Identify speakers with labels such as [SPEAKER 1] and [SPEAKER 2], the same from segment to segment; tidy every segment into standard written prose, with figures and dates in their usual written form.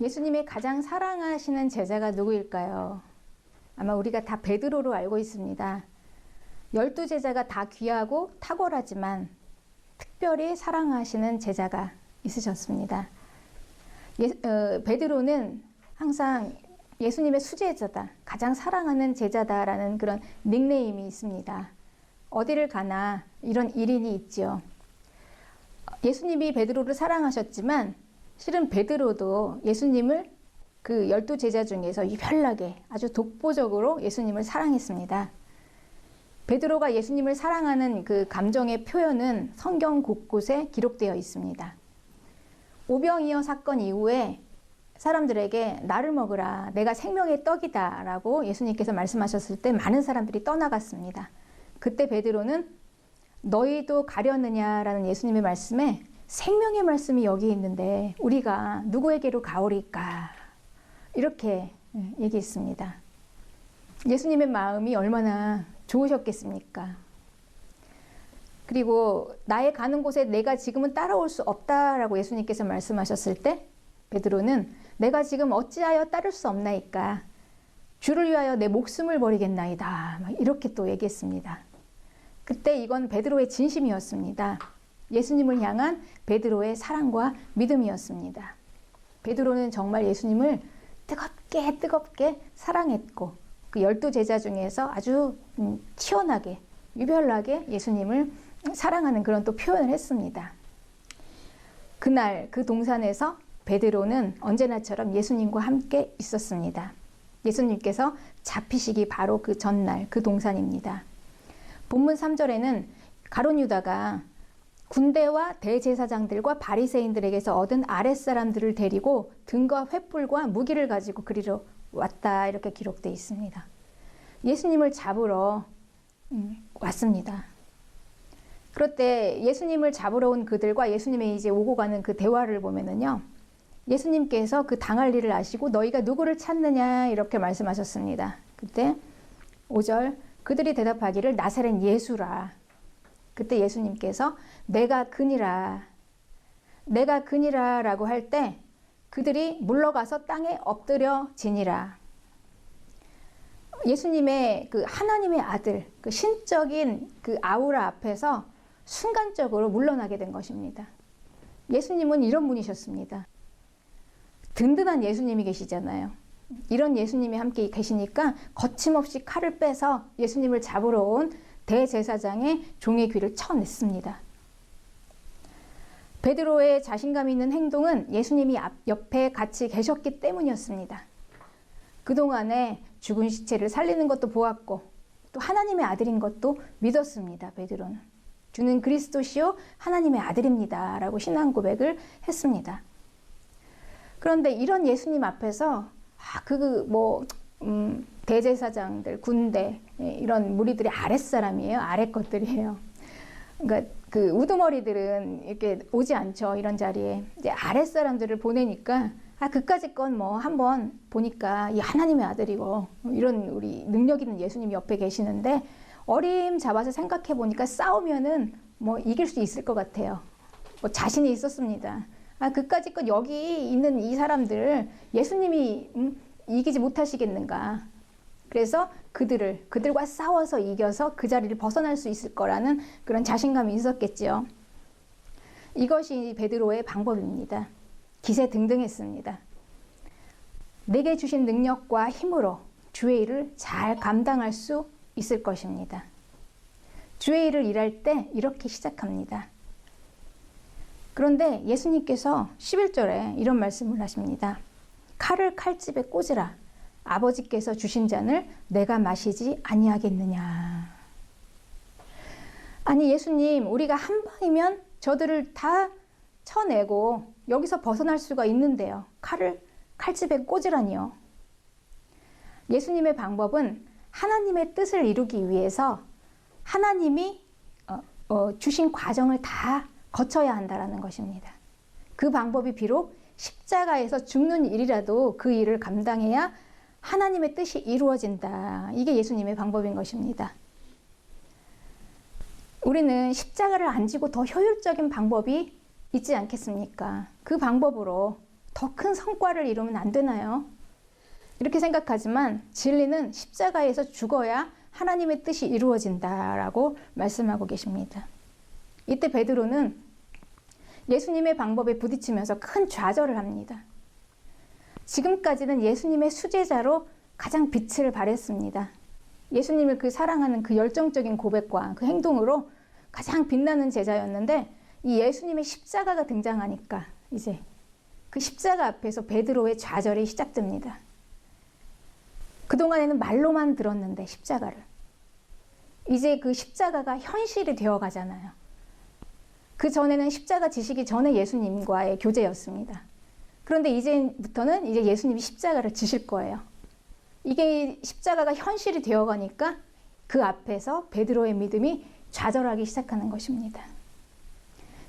[SPEAKER 1] 예수님의 가장 사랑하시는 제자가 누구일까요? 아마 우리가 다 베드로로 알고 있습니다. 12제자가 다 귀하고 탁월하지만 특별히 사랑하시는 제자가 있으셨습니다. 베드로는 항상 예수님의 수제자다, 가장 사랑하는 제자다라는 그런 닉네임이 있습니다. 어디를 가나 이런 일인이 있죠. 예수님이 베드로를 사랑하셨지만 실은 베드로도 예수님을 그 12제자 중에서 유별나게 아주 독보적으로 예수님을 사랑했습니다. 베드로가 예수님을 사랑하는 그 감정의 표현은 성경 곳곳에 기록되어 있습니다. 오병이어 사건 이후에 사람들에게 나를 먹으라, 내가 생명의 떡이다 라고 예수님께서 말씀하셨을 때 많은 사람들이 떠나갔습니다. 그때 베드로는 너희도 가려느냐라는 예수님의 말씀에 생명의 말씀이 여기 있는데 우리가 누구에게로 가오리까, 이렇게 얘기했습니다. 예수님의 마음이 얼마나 좋으셨겠습니까? 그리고 나의 가는 곳에 내가 지금은 따라올 수 없다라고 예수님께서 말씀하셨을 때 베드로는 내가 지금 어찌하여 따를 수 없나이까, 주를 위하여 내 목숨을 버리겠나이다, 이렇게 또 얘기했습니다. 그때 이건 베드로의 진심이었습니다. 예수님을 향한 베드로의 사랑과 믿음이었습니다. 베드로는 정말 예수님을 뜨겁게 사랑했고 그 12제자 중에서 아주 튀어나게 유별나게 예수님을 사랑하는 그런 또 표현을 했습니다. 그날 그 동산에서 베드로는 언제나처럼 예수님과 함께 있었습니다. 예수님께서 잡히시기 바로 그 전날 그 동산입니다. 본문 3절에는 가룟 유다가 군대와 대제사장들과 바리새인들에게서 얻은 아랫사람들을 데리고 등과 횃불과 무기를 가지고 그리로 왔다, 이렇게 기록되어 있습니다. 예수님을 잡으러 왔습니다. 그럴 때 예수님을 잡으러 온 그들과 예수님의 이제 오고 가는 그 대화를 보면은요, 예수님께서 그 당할 일을 아시고 너희가 누구를 찾느냐 이렇게 말씀하셨습니다. 그때 5절 그들이 대답하기를 나사렛 예수라. 그때 예수님께서 내가 그니라 라고 할 때 그들이 물러가서 땅에 엎드려 지니라. 예수님의 그 하나님의 아들, 그 신적인 그 아우라 앞에서 순간적으로 물러나게 된 것입니다. 예수님은 이런 분이셨습니다. 든든한 예수님이 계시잖아요. 이런 예수님이 함께 계시니까 거침없이 칼을 빼서 예수님을 잡으러 온 대제사장의 종의 귀를 쳐냈습니다. 베드로의 자신감 있는 행동은 예수님이 옆에 같이 계셨기 때문이었습니다. 그동안에 죽은 시체를 살리는 것도 보았고 또 하나님의 아들인 것도 믿었습니다. 베드로는 주는 그리스도시요 하나님의 아들입니다 라고 신앙 고백을 했습니다. 그런데 이런 예수님 앞에서 대제사장들, 군대, 이런 무리들이 아랫사람이에요. 아랫 것들이에요. 그러니까 그 우두머리들은 이렇게 오지 않죠. 이런 자리에. 이제 아랫사람들을 보내니까 그까짓 건 한번 보니까 이 하나님의 아들이고 이런 우리 능력 있는 예수님 옆에 계시는데 어림잡아서 생각해 보니까 싸우면은 이길 수 있을 것 같아요. 자신이 있었습니다. 그까짓 건 여기 있는 이 사람들 예수님이 이기지 못하시겠는가. 그래서 그들과 싸워서 이겨서 그 자리를 벗어날 수 있을 거라는 그런 자신감이 있었겠죠. 이것이 베드로의 방법입니다. 기세등등했습니다. 내게 주신 능력과 힘으로 주의 일을 잘 감당할 수 있을 것입니다. 주의 일을 일할 때 이렇게 시작합니다. 그런데 예수님께서 11절에 이런 말씀을 하십니다. 칼을 칼집에 꽂으라. 아버지께서 주신 잔을 내가 마시지 아니하겠느냐. 아니 예수님, 우리가 한 방이면 저들을 다 쳐내고 여기서 벗어날 수가 있는데요. 칼을 칼집에 꽂으라니요. 예수님의 방법은 하나님의 뜻을 이루기 위해서 하나님이 주신 과정을 다 거쳐야 한다는 것입니다. 그 방법이 비록 십자가에서 죽는 일이라도 그 일을 감당해야 하나님의 뜻이 이루어진다. 이게 예수님의 방법인 것입니다. 우리는 십자가를 안 지고 더 효율적인 방법이 있지 않겠습니까? 그 방법으로 더 큰 성과를 이루면 안 되나요? 이렇게 생각하지만 진리는 십자가에서 죽어야 하나님의 뜻이 이루어진다라고 말씀하고 계십니다. 이때 베드로는 예수님의 방법에 부딪히면서 큰 좌절을 합니다. 지금까지는 예수님의 수제자로 가장 빛을 발했습니다. 예수님을 그 사랑하는 그 열정적인 고백과 그 행동으로 가장 빛나는 제자였는데 이 예수님의 십자가가 등장하니까 이제 그 십자가 앞에서 베드로의 좌절이 시작됩니다. 그동안에는 말로만 들었는데 십자가를. 이제 그 십자가가 현실이 되어 가잖아요. 그 전에는 십자가 지시기 전에 예수님과의 교제였습니다. 그런데 이제부터는 이제 예수님이 십자가를 지실 거예요. 이게 십자가가 현실이 되어 가니까 그 앞에서 베드로의 믿음이 좌절하기 시작하는 것입니다.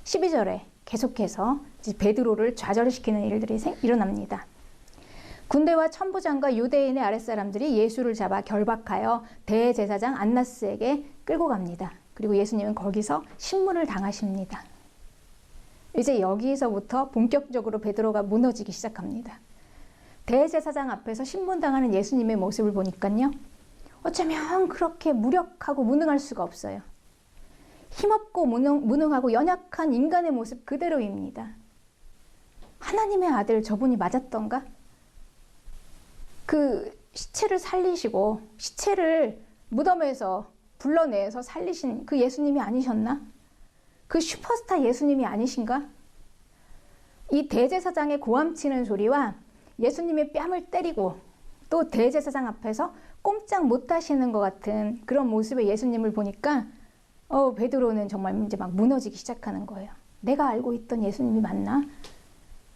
[SPEAKER 1] 12절에 계속해서 이제 베드로를 좌절시키는 일들이 일어납니다. 군대와 천부장과 유대인의 아랫사람들이 예수를 잡아 결박하여 대제사장 안나스에게 끌고 갑니다. 그리고 예수님은 거기서 신문을 당하십니다. 이제 여기서부터 본격적으로 베드로가 무너지기 시작합니다. 대제사장 앞에서 신문당하는 예수님의 모습을 보니까요. 어쩌면 그렇게 무력하고 무능할 수가 없어요. 힘없고 무능하고 연약한 인간의 모습 그대로입니다. 하나님의 아들 저분이 맞았던가? 그 시체를 살리시고 시체를 무덤에서 불러내서 살리신 그 예수님이 아니셨나? 그 슈퍼스타 예수님이 아니신가? 이 대제사장의 고함치는 소리와 예수님의 뺨을 때리고 또 대제사장 앞에서 꼼짝 못하시는 것 같은 그런 모습의 예수님을 보니까 베드로는 정말 이제 막 무너지기 시작하는 거예요. 내가 알고 있던 예수님이 맞나?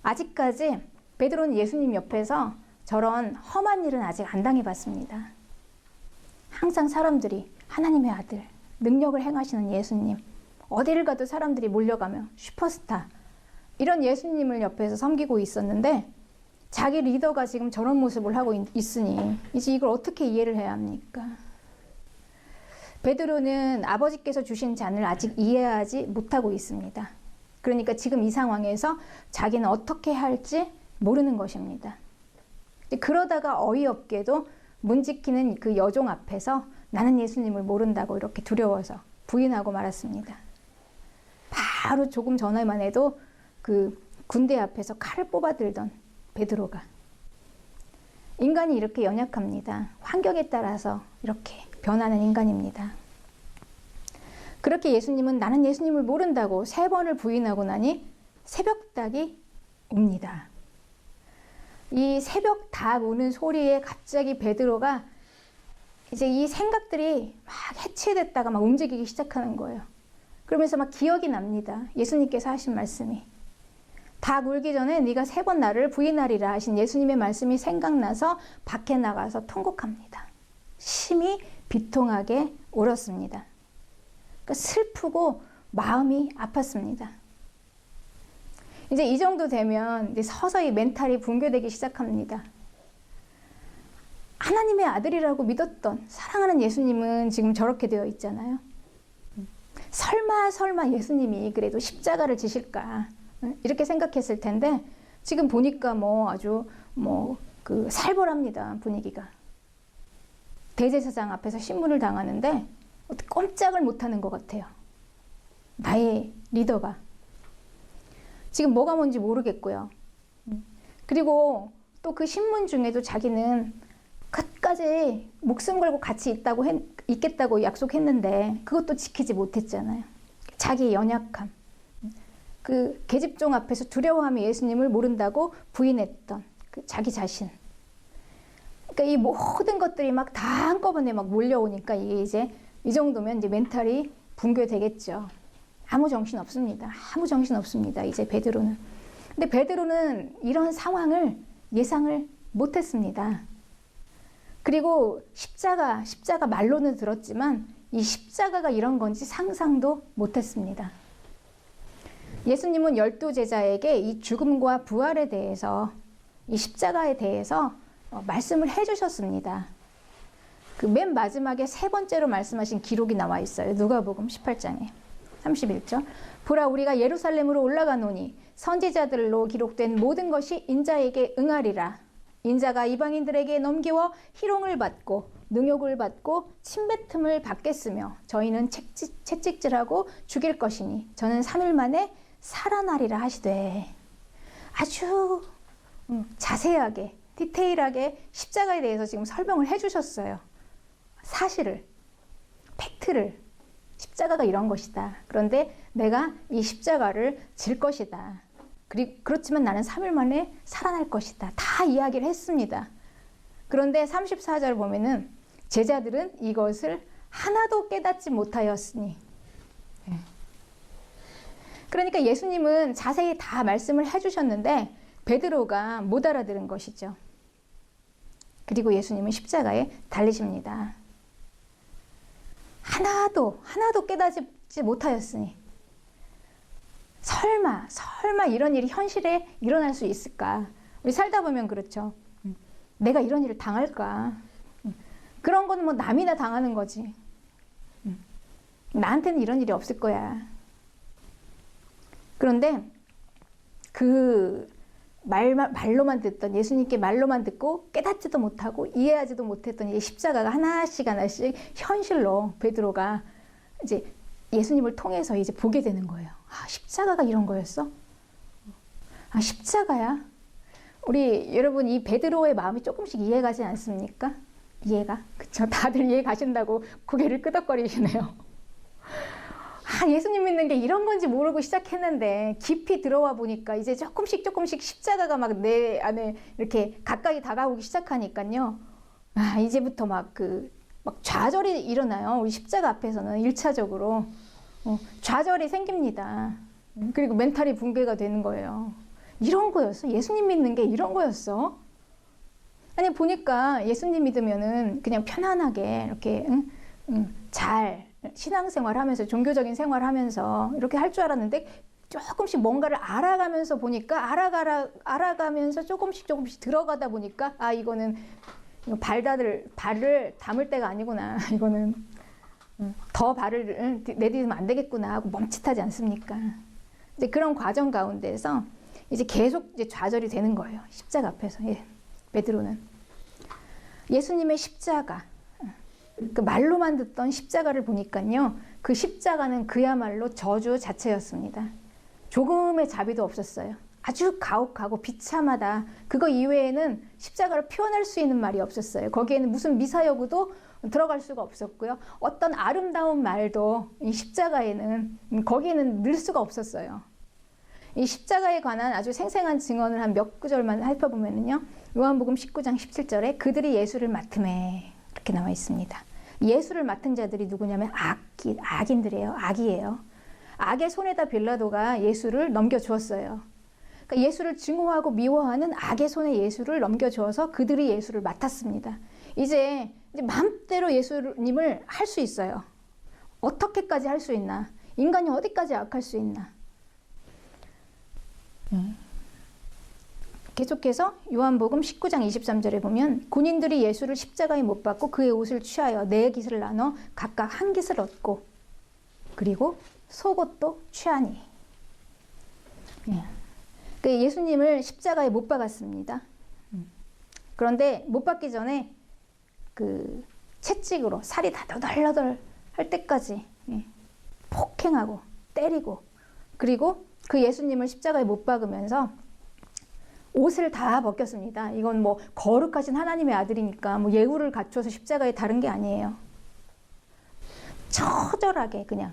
[SPEAKER 1] 아직까지 베드로는 예수님 옆에서 저런 험한 일은 아직 안 당해봤습니다. 항상 사람들이 하나님의 아들, 능력을 행하시는 예수님, 어디를 가도 사람들이 몰려가며 슈퍼스타, 이런 예수님을 옆에서 섬기고 있었는데 자기 리더가 지금 저런 모습을 하고 있으니 이제 이걸 어떻게 이해를 해야 합니까? 베드로는 아버지께서 주신 잔을 아직 이해하지 못하고 있습니다. 그러니까 지금 이 상황에서 자기는 어떻게 할지 모르는 것입니다. 그러다가 어이없게도 문 지키는 그 여종 앞에서 나는 예수님을 모른다고 이렇게 두려워서 부인하고 말았습니다. 바로 조금 전에만 해도 그 군대 앞에서 칼을 뽑아들던 베드로가. 인간이 이렇게 연약합니다. 환경에 따라서 이렇게 변하는 인간입니다. 그렇게 예수님은 나는 예수님을 모른다고 3번을 부인하고 나니 새벽닭이 옵니다. 이 새벽닭 우는 소리에 갑자기 베드로가 이제 이 생각들이 막 해체됐다가 막 움직이기 시작하는 거예요. 그러면서 막 기억이 납니다. 예수님께서 하신 말씀이. 닭 울기 전에 네가 3번 나를 부인하리라 하신 예수님의 말씀이 생각나서 밖에 나가서 통곡합니다. 심히 비통하게 울었습니다. 그러니까 슬프고 마음이 아팠습니다. 이제 이 정도 되면 이제 서서히 멘탈이 붕괴되기 시작합니다. 하나님의 아들이라고 믿었던 사랑하는 예수님은 지금 저렇게 되어 있잖아요. 설마 예수님이 그래도 십자가를 지실까 이렇게 생각했을 텐데 지금 보니까 아주 그 살벌합니다. 분위기가. 대제사장 앞에서 신문을 당하는데 어떻게 꼼짝을 못하는 것 같아요. 나의 리더가. 지금 뭐가 뭔지 모르겠고요. 그리고 또 그 신문 중에도 자기는 끝까지 목숨 걸고 같이 있겠다고 약속했는데 그것도 지키지 못했잖아요. 자기의 연약함. 그 계집종 앞에서 두려워하며 예수님을 모른다고 부인했던 그 자기 자신. 그러니까 이 모든 것들이 막 다 한꺼번에 막 몰려오니까 이게 이제 이 정도면 이제 멘탈이 붕괴되겠죠. 아무 정신 없습니다. 아무 정신 없습니다. 이제 베드로는. 근데 베드로는 이런 상황을 예상을 못했습니다. 그리고 십자가 말로는 들었지만 이 십자가가 이런 건지 상상도 못했습니다. 예수님은 12제자에게 이 죽음과 부활에 대해서 이 십자가에 대해서 말씀을 해주셨습니다. 그 맨 마지막에 3번째로 말씀하신 기록이 나와 있어요. 누가복음 18장에. 31절. 보라, 우리가 예루살렘으로 올라가노니 선지자들로 기록된 모든 것이 인자에게 응하리라. 인자가 이방인들에게 넘기워 희롱을 받고 능욕을 받고 침뱉음을 받겠으며 저희는 채찍질하고 죽일 것이니 저는 3일 만에 살아나리라 하시되. 아주 자세하게 디테일하게 십자가에 대해서 지금 설명을 해주셨어요. 사실을, 팩트를. 십자가가 이런 것이다. 그런데 내가 이 십자가를 질 것이다. 그렇지만 나는 3일 만에 살아날 것이다. 다 이야기를 했습니다. 그런데 34절 보면은 제자들은 이것을 하나도 깨닫지 못하였으니. 그러니까 예수님은 자세히 다 말씀을 해주셨는데 베드로가 못 알아들은 것이죠. 그리고 예수님은 십자가에 달리십니다. 하나도 깨닫지 못하였으니. 설마 이런 일이 현실에 일어날 수 있을까? 우리 살다 보면 그렇죠. 내가 이런 일을 당할까? 그런 거는 뭐 남이나 당하는 거지. 나한테는 이런 일이 없을 거야. 그런데 그 말로만 듣던, 예수님께 말로만 듣고 깨닫지도 못하고 이해하지도 못했던 이 십자가가 하나씩 현실로 베드로가 이제 예수님을 통해서 이제 보게 되는 거예요. 아, 십자가가 이런 거였어? 아, 십자가야? 우리 여러분, 이 베드로의 마음이 조금씩 이해가지 않습니까? 이해가? 그쵸? 다들 이해 가신다고 고개를 끄덕거리시네요. 아, 예수님 믿는 게 이런 건지 모르고 시작했는데 깊이 들어와 보니까 이제 조금씩 십자가가 막 내 안에 이렇게 가까이 다가오기 시작하니까요. 아, 이제부터 막 좌절이 일어나요. 우리 십자가 앞에서는 1차적으로 좌절이 생깁니다. 그리고 멘탈이 붕괴가 되는 거예요. 이런 거였어? 예수님 믿는 게 이런 거였어? 아니, 보니까 예수님 믿으면은 그냥 편안하게 이렇게 잘 신앙생활 하면서, 종교적인 생활 하면서 이렇게 할 줄 알았는데 조금씩 뭔가를 알아가면서 보니까 알아가면서 조금씩 들어가다 보니까 아, 이거는 발을 담을 때가 아니구나. 이거는 더 발을 내딛으면 안 되겠구나 하고 멈칫하지 않습니까? 이제 그런 과정 가운데서 이제 계속 이제 좌절이 되는 거예요. 십자가 앞에서. 예, 베드로는 예수님의 십자가, 그 말로만 듣던 십자가를 보니까요, 그 십자가는 그야말로 저주 자체였습니다. 조금의 자비도 없었어요. 아주 가혹하고 비참하다. 그거 이외에는 십자가를 표현할 수 있는 말이 없었어요. 거기에는 무슨 미사여구도 들어갈 수가 없었고요. 어떤 아름다운 말도 이 십자가에는, 거기에는 넣을 수가 없었어요. 이 십자가에 관한 아주 생생한 증언을 한 몇 구절만 살펴보면요, 요한복음 19장 17절에 그들이 예수를 맡음에 이렇게 나와 있습니다. 예수를 맡은 자들이 누구냐면 악인들이에요. 악이에요. 악의 손에다 빌라도가 예수를 넘겨주었어요. 그러니까 예수를 증오하고 미워하는 악의 손에 예수를 넘겨주어서 그들이 예수를 맡았습니다. 이제 마음대로 예수님을 할 수 있어요. 어떻게까지 할 수 있나? 인간이 어디까지 악할 수 있나? 계속해서 요한복음 19장 23절에 보면 군인들이 예수를 십자가에 못 박고 그의 옷을 취하여 네 깃을 나눠 각각 한 깃을 얻고 그리고 속옷도 취하니. 예수님을 십자가에 못 박았습니다. 그런데 못 박기 전에 그 채찍으로 살이 다 너덜너덜 할 때까지 폭행하고 때리고, 그리고 그 예수님을 십자가에 못 박으면서 옷을 다 벗겼습니다. 이건 뭐 거룩하신 하나님의 아들이니까 뭐 예우를 갖춰서 십자가에 다른 게 아니에요. 처절하게 그냥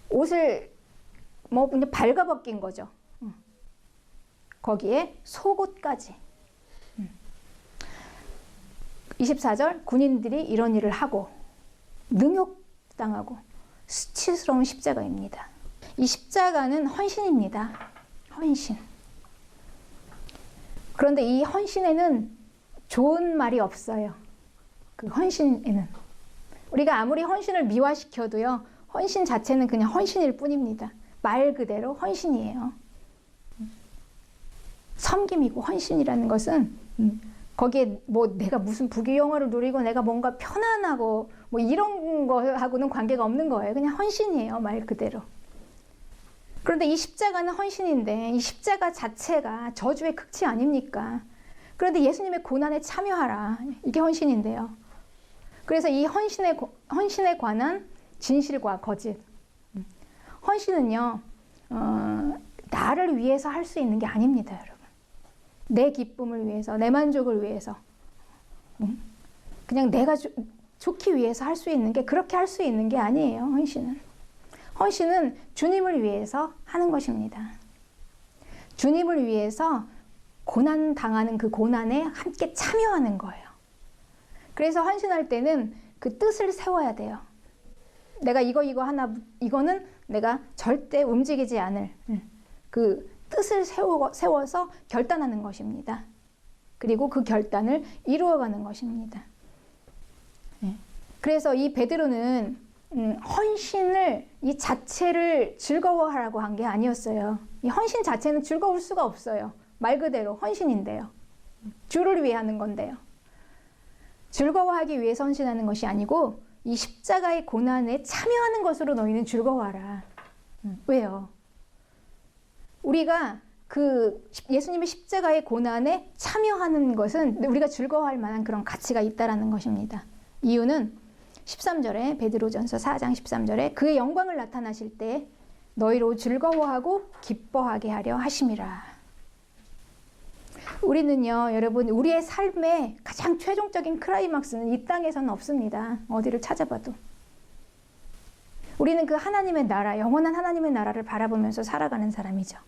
[SPEAKER 1] 옷을 뭐 그냥 발가벗긴 거죠. 거기에 속옷까지. 24절, 군인들이 이런 일을 하고 능욕당하고 수치스러운 십자가입니다. 이 십자가는 헌신입니다. 헌신. 그런데 이 헌신에는 좋은 말이 없어요. 그 헌신에는. 우리가 아무리 헌신을 미화시켜도요, 헌신 자체는 그냥 헌신일 뿐입니다. 말 그대로 헌신이에요. 섬김이고 헌신이라는 것은 거기에 뭐 내가 무슨 부귀영화를 누리고 내가 뭔가 편안하고 뭐 이런 거하고는 관계가 없는 거예요. 그냥 헌신이에요, 말 그대로. 그런데 이 십자가는 헌신인데 이 십자가 자체가 저주의 극치 아닙니까? 그런데 예수님의 고난에 참여하라. 이게 헌신인데요. 그래서 이 헌신에 관한 진실과 거짓. 헌신은요, 나를 위해서 할 수 있는 게 아닙니다, 여러분. 내 기쁨을 위해서, 내 만족을 위해서. 그냥 내가 좋기 위해서 할 수 있는 게, 그렇게 할 수 있는 게 아니에요, 헌신은. 헌신은 주님을 위해서 하는 것입니다. 주님을 위해서 고난 당하는 그 고난에 함께 참여하는 거예요. 그래서 헌신할 때는 그 뜻을 세워야 돼요. 내가 이거 하나, 이거는 내가 절대 움직이지 않을 그 뜻을 세워서 결단하는 것입니다. 그리고 그 결단을 이루어가는 것입니다. 그래서 이 베드로는 헌신을 이 자체를 즐거워하라고 한 게 아니었어요. 이 헌신 자체는 즐거울 수가 없어요. 말 그대로 헌신인데요. 주를 위해 하는 건데요. 즐거워하기 위해서 헌신하는 것이 아니고 이 십자가의 고난에 참여하는 것으로 너희는 즐거워하라. 왜요? 우리가 그 예수님의 십자가의 고난에 참여하는 것은 우리가 즐거워할 만한 그런 가치가 있다라는 것입니다. 이유는 13절에 베드로전서 4장 13절에 그의 영광을 나타나실 때 너희로 즐거워하고 기뻐하게 하려 하심이라. 우리는요, 여러분, 우리의 삶의 가장 최종적인 클라이막스는 이 땅에서는 없습니다. 어디를 찾아봐도. 우리는 그 하나님의 나라, 영원한 하나님의 나라를 바라보면서 살아가는 사람이죠.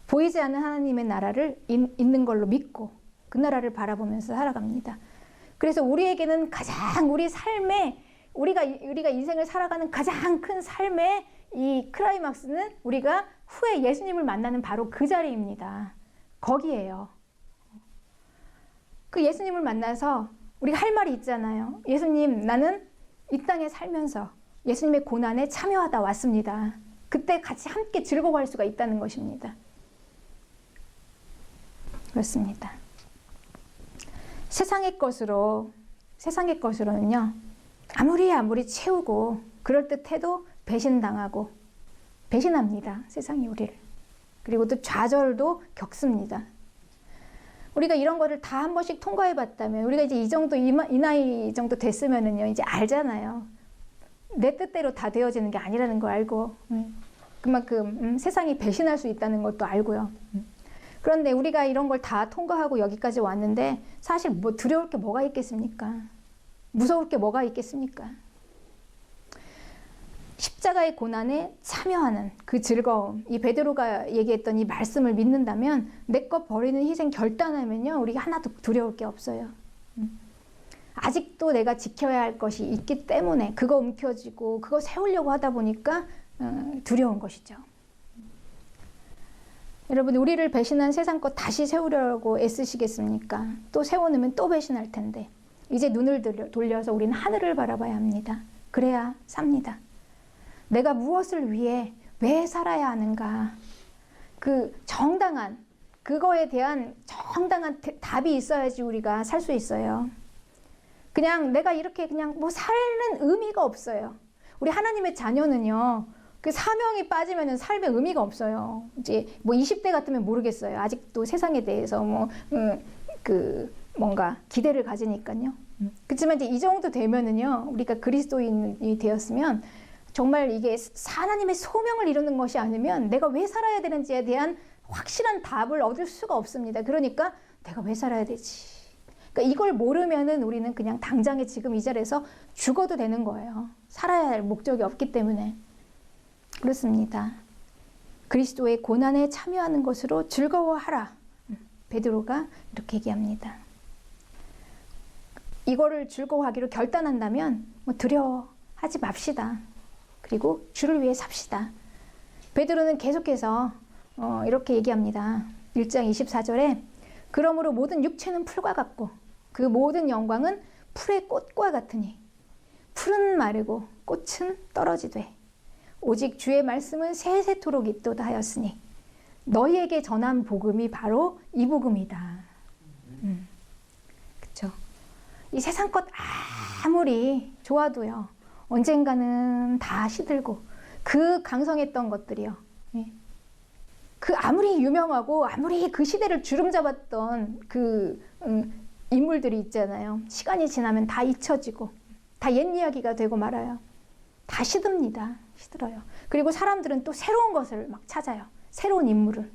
[SPEAKER 1] 보이지 않는 하나님의 나라를 있는 걸로 믿고 그 나라를 바라보면서 살아갑니다. 그래서 우리에게는 가장 우리 삶의 우리가 인생을 살아가는 가장 큰 삶의 이 클라이막스는 우리가 후에 예수님을 만나는 바로 그 자리입니다. 거기에요. 그 예수님을 만나서 우리가 할 말이 있잖아요. 예수님, 나는 이 땅에 살면서 예수님의 고난에 참여하다 왔습니다. 그때 같이 함께 즐거워할 수가 있다는 것입니다. 그렇습니다. 세상의 것으로는요, 아무리 채우고 그럴듯해도 배신당하고 배신합니다. 세상이 우리를. 그리고 또 좌절도 겪습니다. 우리가 이런 거를 다 한 번씩 통과해 봤다면, 우리가 이제 이 나이 정도 됐으면은요, 이제 알잖아요. 내 뜻대로 다 되어지는 게 아니라는 걸 알고, 그만큼 세상이 배신할 수 있다는 것도 알고요. 그런데 우리가 이런 걸 다 통과하고 여기까지 왔는데, 사실 뭐 두려울 게 뭐가 있겠습니까? 무서울 게 뭐가 있겠습니까? 십자가의 고난에 참여하는 그 즐거움, 이 베드로가 얘기했던 이 말씀을 믿는다면, 내 것 버리는 희생 결단하면요, 우리가 하나도 두려울 게 없어요. 아직도 내가 지켜야 할 것이 있기 때문에 그거 움켜쥐고 그거 세우려고 하다 보니까 두려운 것이죠. 여러분, 우리를 배신한 세상 것 다시 세우려고 애쓰시겠습니까? 또 세워놓으면 또 배신할 텐데, 이제 눈을 돌려서 우리는 하늘을 바라봐야 합니다. 그래야 삽니다. 내가 무엇을 위해 왜 살아야 하는가? 그 정당한, 그거에 대한 정당한 답이 있어야지 우리가 살 수 있어요. 그냥 내가 이렇게 그냥 뭐 사는 의미가 없어요. 우리 하나님의 자녀는요, 그 사명이 빠지면은 삶의 의미가 없어요. 이제 뭐 20대 같으면 모르겠어요. 아직도 세상에 대해서 뭔가 기대를 가지니까요. 그렇지만 이제 이 정도 되면은요, 우리가 그리스도인이 되었으면 정말 이게 하나님의 소명을 이루는 것이 아니면 내가 왜 살아야 되는지에 대한 확실한 답을 얻을 수가 없습니다. 그러니까 내가 왜 살아야 되지? 그러니까 이걸 모르면은 우리는 그냥 당장에 지금 이 자리에서 죽어도 되는 거예요. 살아야 할 목적이 없기 때문에. 그렇습니다. 그리스도의 고난에 참여하는 것으로 즐거워하라. 베드로가 이렇게 얘기합니다. 이거를 즐거워하기로 결단한다면 뭐 두려워하지 맙시다. 그리고 주를 위해 삽시다. 베드로는 계속해서 이렇게 얘기합니다. 1장 24절에 그러므로 모든 육체는 풀과 같고 그 모든 영광은 풀의 꽃과 같으니 풀은 마르고 꽃은 떨어지되 오직 주의 말씀은 세세토록 있도다 하였으니 너희에게 전한 복음이 바로 이 복음이다. 그렇죠? 이 세상 것 아무리 좋아도요, 언젠가는 다 시들고, 그 강성했던 것들이요, 예. 그 아무리 유명하고 아무리 그 시대를 주름잡았던 그 인물들이 있잖아요. 시간이 지나면 다 잊혀지고 다 옛 이야기가 되고 말아요. 다 시듭니다. 시들어요. 그리고 사람들은 또 새로운 것을 막 찾아요. 새로운 인물을.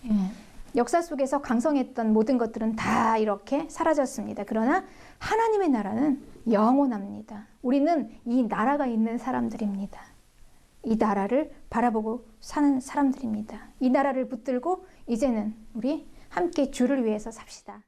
[SPEAKER 1] 예. 역사 속에서 강성했던 모든 것들은 다 이렇게 사라졌습니다. 그러나 하나님의 나라는 영원합니다. 우리는 이 나라가 있는 사람들입니다. 이 나라를 바라보고 사는 사람들입니다. 이 나라를 붙들고 이제는 우리 함께 주를 위해서 삽시다.